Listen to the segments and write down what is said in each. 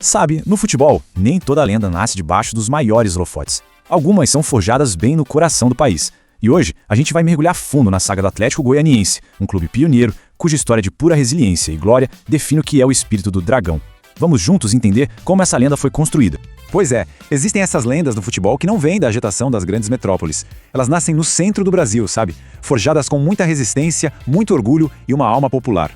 Sabe, no futebol, nem toda lenda nasce debaixo dos maiores holofotes. Algumas são forjadas bem no coração do país. E hoje, a gente vai mergulhar fundo na saga do Atlético Goianiense, um clube pioneiro, cuja história de pura resiliência e glória define o que é o espírito do Dragão. Vamos juntos entender como essa lenda foi construída. Pois é, existem essas lendas no futebol que não vêm da agitação das grandes metrópoles. Elas nascem no centro do Brasil, sabe? Forjadas com muita resistência, muito orgulho e uma alma popular.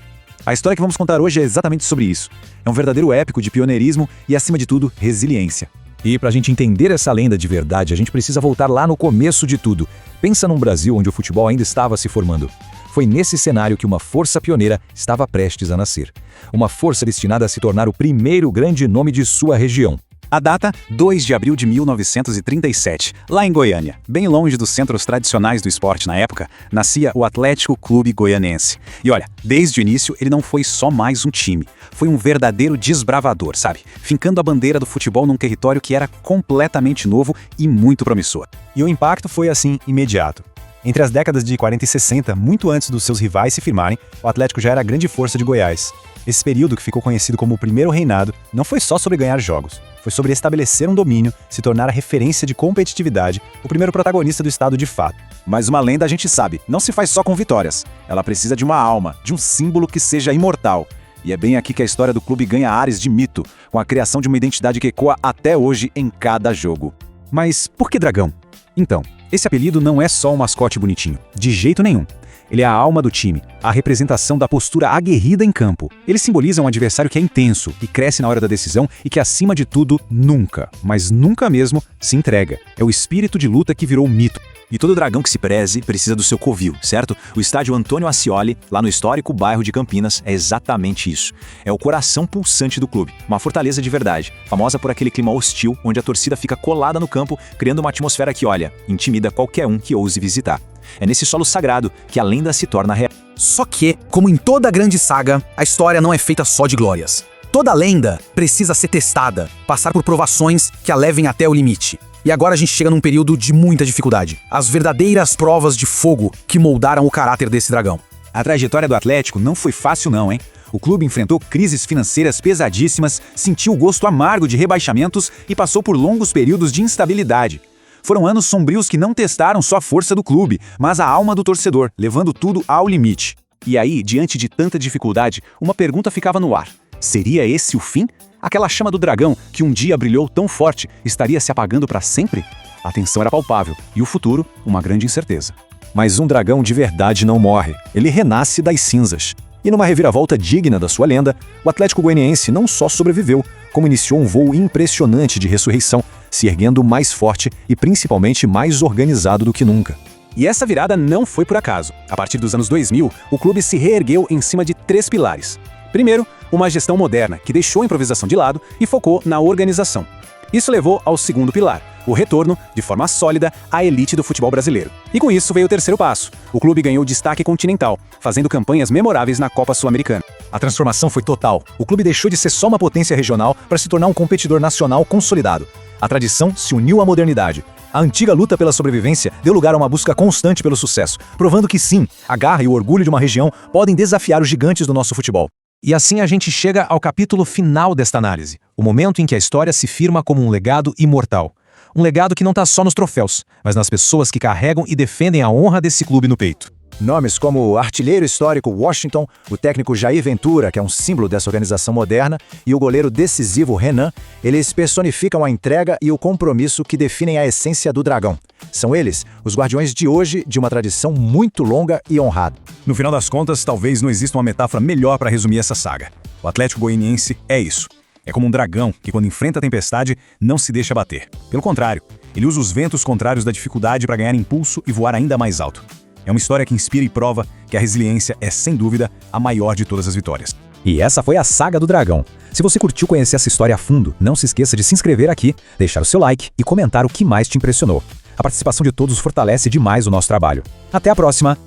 A história que vamos contar hoje é exatamente sobre isso. É um verdadeiro épico de pioneirismo e, acima de tudo, resiliência. E para a gente entender essa lenda de verdade, a gente precisa voltar lá no começo de tudo. Pensa num Brasil onde o futebol ainda estava se formando. Foi nesse cenário que uma força pioneira estava prestes a nascer. Uma força destinada a se tornar o primeiro grande nome de sua região. A data, 2 de abril de 1937, lá em Goiânia, bem longe dos centros tradicionais do esporte na época, nascia o Atlético Clube Goianense. E olha, desde o início ele não foi só mais um time, foi um verdadeiro desbravador, sabe? Fincando a bandeira do futebol num território que era completamente novo e muito promissor. E o impacto foi assim, imediato. Entre as décadas de 40 e 60, muito antes dos seus rivais se firmarem, o Atlético já era a grande força de Goiás. Esse período, que ficou conhecido como o primeiro reinado, não foi só sobre ganhar jogos. Foi sobre estabelecer um domínio, se tornar a referência de competitividade, o primeiro protagonista do estado de fato. Mas uma lenda, a gente sabe, não se faz só com vitórias. Ela precisa de uma alma, de um símbolo que seja imortal. E é bem aqui que a história do clube ganha ares de mito, com a criação de uma identidade que ecoa até hoje em cada jogo. Mas por que Dragão? Então, esse apelido não é só um mascote bonitinho, de jeito nenhum. Ele é a alma do time, a representação da postura aguerrida em campo. Ele simboliza um adversário que é intenso, que cresce na hora da decisão e que, acima de tudo, nunca, mas nunca mesmo, se entrega. É o espírito de luta que virou mito. E todo dragão que se preze precisa do seu covil, certo? O estádio Antônio Ascioli, lá no histórico bairro de Campinas, é exatamente isso. É o coração pulsante do clube, uma fortaleza de verdade, famosa por aquele clima hostil, onde a torcida fica colada no campo, criando uma atmosfera que, olha, intimida qualquer um que ouse visitar. É nesse solo sagrado que a lenda se torna real. Só que, como em toda grande saga, a história não é feita só de glórias. Toda lenda precisa ser testada, passar por provações que a levem até o limite. E agora a gente chega num período de muita dificuldade. As verdadeiras provas de fogo que moldaram o caráter desse dragão. A trajetória do Atlético não foi fácil não, hein? O clube enfrentou crises financeiras pesadíssimas, sentiu o gosto amargo de rebaixamentos e passou por longos períodos de instabilidade. Foram anos sombrios que não testaram só a força do clube, mas a alma do torcedor, levando tudo ao limite. E aí, diante de tanta dificuldade, uma pergunta ficava no ar. Seria esse o fim? Aquela chama do dragão, que um dia brilhou tão forte, estaria se apagando para sempre? A tensão era palpável, e o futuro, uma grande incerteza. Mas um dragão de verdade não morre, ele renasce das cinzas. E numa reviravolta digna da sua lenda, o Atlético Goianiense não só sobreviveu, como iniciou um voo impressionante de ressurreição, se erguendo mais forte e principalmente mais organizado do que nunca. E essa virada não foi por acaso. A partir dos anos 2000, o clube se reergueu em cima de 3 pilares. Primeiro, uma gestão moderna, que deixou a improvisação de lado e focou na organização. Isso levou ao segundo pilar, o retorno, de forma sólida, à elite do futebol brasileiro. E com isso veio o terceiro passo. O clube ganhou destaque continental, fazendo campanhas memoráveis na Copa Sul-Americana. A transformação foi total. O clube deixou de ser só uma potência regional para se tornar um competidor nacional consolidado. A tradição se uniu à modernidade. A antiga luta pela sobrevivência deu lugar a uma busca constante pelo sucesso, provando que sim, a garra e o orgulho de uma região podem desafiar os gigantes do nosso futebol. E assim a gente chega ao capítulo final desta análise, o momento em que a história se firma como um legado imortal. Um legado que não está só nos troféus, mas nas pessoas que carregam e defendem a honra desse clube no peito. Nomes como o artilheiro histórico Washington, o técnico Jair Ventura, que é um símbolo dessa organização moderna, e o goleiro decisivo Renan, eles personificam a entrega e o compromisso que definem a essência do dragão. São eles os guardiões de hoje de uma tradição muito longa e honrada. No final das contas, talvez não exista uma metáfora melhor para resumir essa saga. O Atlético Goianiense é isso. É como um dragão que, quando enfrenta a tempestade, não se deixa bater. Pelo contrário, ele usa os ventos contrários da dificuldade para ganhar impulso e voar ainda mais alto. É uma história que inspira e prova que a resiliência é, sem dúvida, a maior de todas as vitórias. E essa foi a Saga do Dragão. Se você curtiu conhecer essa história a fundo, não se esqueça de se inscrever aqui, deixar o seu like e comentar o que mais te impressionou. A participação de todos fortalece demais o nosso trabalho. Até a próxima!